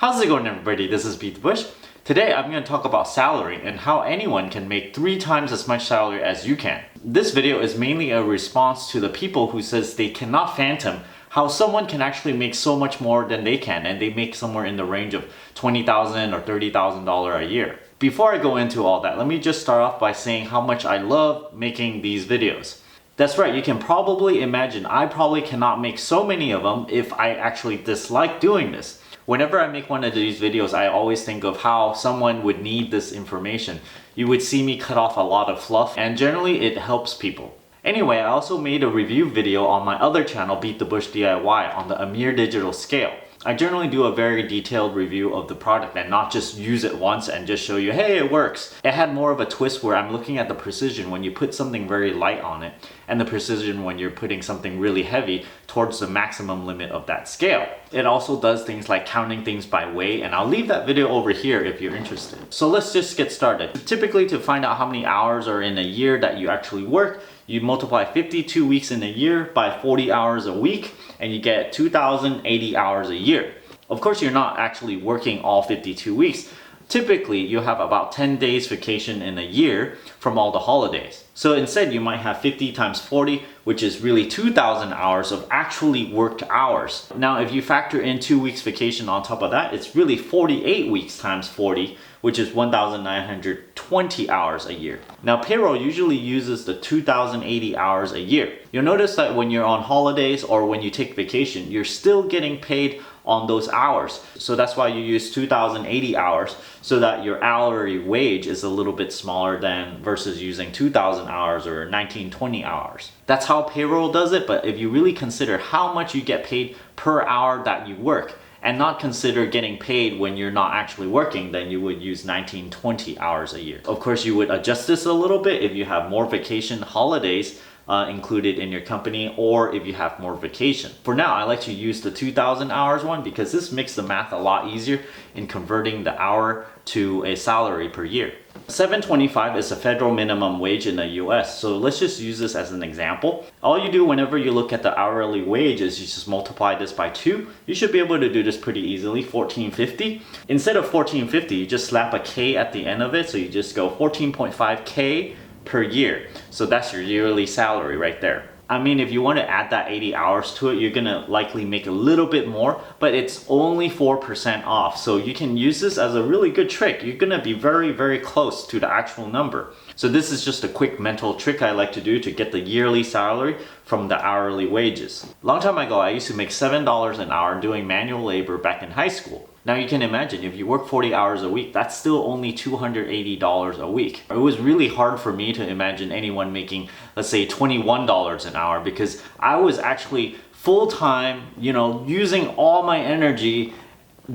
How's it going, everybody? This is BeatTheBush. Today I'm going to talk about salary and how anyone can make 3 times as much salary as you can. This video is mainly a response to the people who says they cannot fathom how someone can actually make so much more than they can, and they make somewhere in the range of $20,000 or $30,000 a year. Before I go into all that, let me just start off by saying how much I love making these videos. That's right, you can probably imagine I probably cannot make so many of them if I actually dislike doing this. Whenever I make one of these videos, I always think of how someone would need this information. You would see me cut off a lot of fluff, and generally it helps people. Anyway, I also made a review video on my other channel, BeatTheBush DIY, on the Amir digital scale. I generally do a very detailed review of the product and not just use it once and just show you, hey, it works. It had more of a twist where I'm looking at the precision when you put something very light on it, and the precision when you're putting something really heavy towards the maximum limit of that scale. It also does things like counting things by weight, and I'll leave that video over here if you're interested. So let's just get started. Typically, to find out how many hours are in a year that you actually work, you multiply 52 weeks in a year by 40 hours a week, and you get 2,080 hours a year. Of course, you're not actually working all 52 weeks. Typically, you have about 10 days vacation in a year from all the holidays. So instead, you might have 50 times 40, which is really 2,000 hours of actually worked hours. Now, if you factor in 2 weeks vacation on top of that, it's really 48 weeks times 40, which is 1,920 hours a year. Now, payroll usually uses the 2,080 hours a year. You'll notice that when you're on holidays or when you take vacation, you're still getting paid on those hours. So that's why you use 2,080 hours, so that your hourly wage is a little bit smaller than versus using 2,000 hours or 1,920 hours. That's how payroll does it, but if you really consider how much you get paid per hour that you work, and not consider getting paid when you're not actually working, then you would use 1,920 hours a year. Of course, you would adjust this a little bit if you have more vacation holidays included in your company, or if you have more vacation. For now, I like to use the 2,000 hours one because this makes the math a lot easier in converting the hour to a salary per year. $7.25 is a federal minimum wage in the US, so let's just use this as an example. All you do whenever you look at the hourly wage is you just multiply this by 2. You should be able to do this pretty easily, $14.50. Instead of $14.50, you just slap a K at the end of it, so you just go 14.5K per year. So that's your yearly salary right there. I mean, if you want to add that 80 hours to it, you're gonna likely make a little bit more, but it's only 4% off. So you can use this as a really good trick. You're gonna be very, very close to the actual number. So this is just a quick mental trick I like to do to get the yearly salary from the hourly wages. Long time ago, I used to make $7 an hour doing manual labor back in high school. Now you can imagine, if you work 40 hours a week, that's still only $280 a week. It was really hard for me to imagine anyone making, let's say, $21 an hour, because I was actually full-time, using all my energy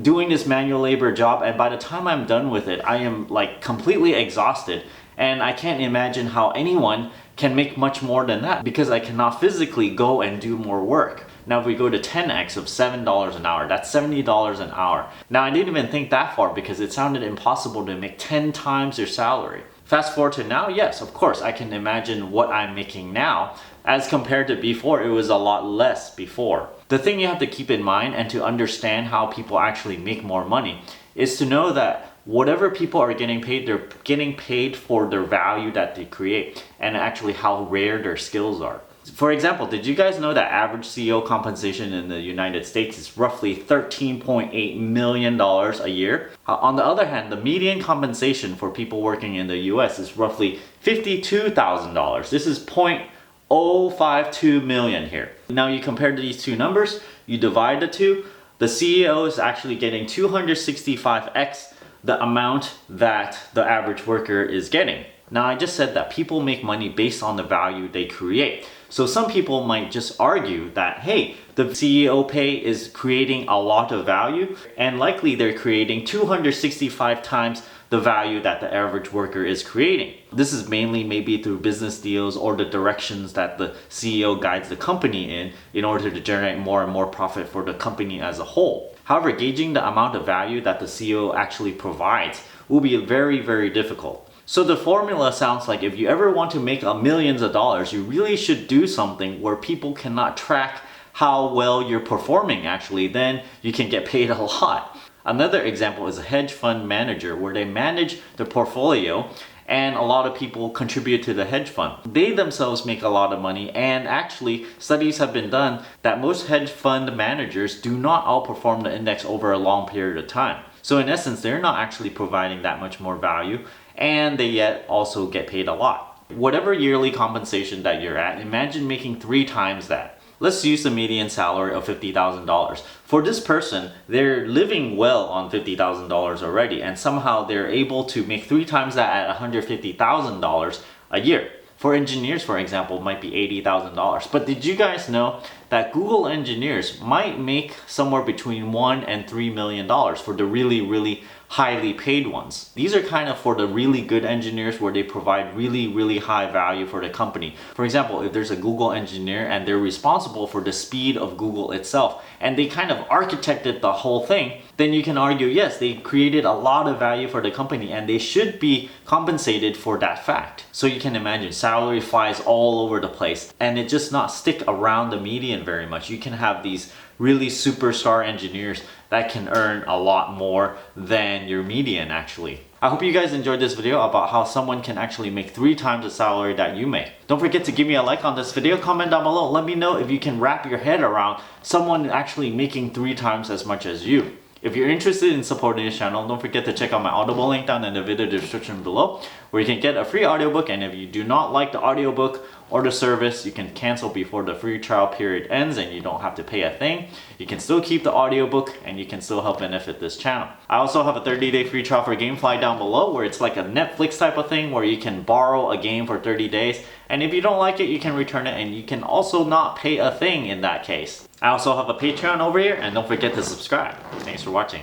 doing this manual labor job, and by the time I'm done with it, I am like completely exhausted, and I can't imagine how anyone can make much more than that because I cannot physically go and do more work. Now if we go to 10x of $7 an hour, that's $70 an hour. Now I didn't even think that far because it sounded impossible to make 10 times your salary. Fast forward to now, yes, of course, I can imagine what I'm making now. As compared to before, it was a lot less before. The thing you have to keep in mind and to understand how people actually make more money is to know that whatever people are getting paid, they're getting paid for their value that they create and actually how rare their skills are. For example, did you guys know that average CEO compensation in the United States is roughly $13.8 million a year? On the other hand, the median compensation for people working in the US is roughly $52,000. This is $0.052 million here. Now you compare these two numbers, you divide the two, the CEO is actually getting 265x the amount that the average worker is getting. Now I just said that people make money based on the value they create. So some people might just argue that, hey, the CEO pay is creating a lot of value, and likely they're creating 265 times the value that the average worker is creating. This is mainly maybe through business deals or the directions that the CEO guides the company in order to generate more and more profit for the company as a whole. However, gauging the amount of value that the CEO actually provides will be very, very difficult. So the formula sounds like if you ever want to make millions of dollars, you really should do something where people cannot track how well you're performing actually, then you can get paid a lot. Another example is a hedge fund manager where they manage their portfolio and a lot of people contribute to the hedge fund. They themselves make a lot of money, and actually studies have been done that most hedge fund managers do not outperform the index over a long period of time. So in essence, they're not actually providing that much more value, and they yet also get paid a lot. Whatever yearly compensation that you're at, imagine making 3 times that. Let's use the median salary of $50,000. For this person, they're living well on $50,000 already, and somehow they're able to make 3 times that at $150,000 a year. For engineers, for example, it might be $80,000. But did you guys know that Google engineers might make somewhere between $1 and $3 million for the really highly paid ones? These are kind of for the really good engineers where they provide really high value for the company. For example, if there's a Google engineer and they're responsible for the speed of Google itself, and they kind of architected the whole thing, then you can argue, yes, they created a lot of value for the company and they should be compensated for that fact. So you can imagine salary flies all over the place and it just not stick around the median very much. You can have these really superstar engineers that can earn a lot more than your median actually. I hope you guys enjoyed this video about how someone can actually make 3 times the salary that you make. Don't forget to give me a like on this video, comment down below, let me know if you can wrap your head around someone actually making 3 times as much as you. If you're interested in supporting this channel, don't forget to check out my Audible link down in the video description below, where you can get a free audiobook, and if you do not like the audiobook or the service, you can cancel before the free trial period ends and you don't have to pay a thing. You can still keep the audiobook and you can still help benefit this channel. I also have a 30-day free trial for Gamefly down below, where it's like a Netflix type of thing where you can borrow a game for 30 days. And if you don't like it, you can return it and you can also not pay a thing in that case. I also have a Patreon over here, and don't forget to subscribe. Thanks for watching.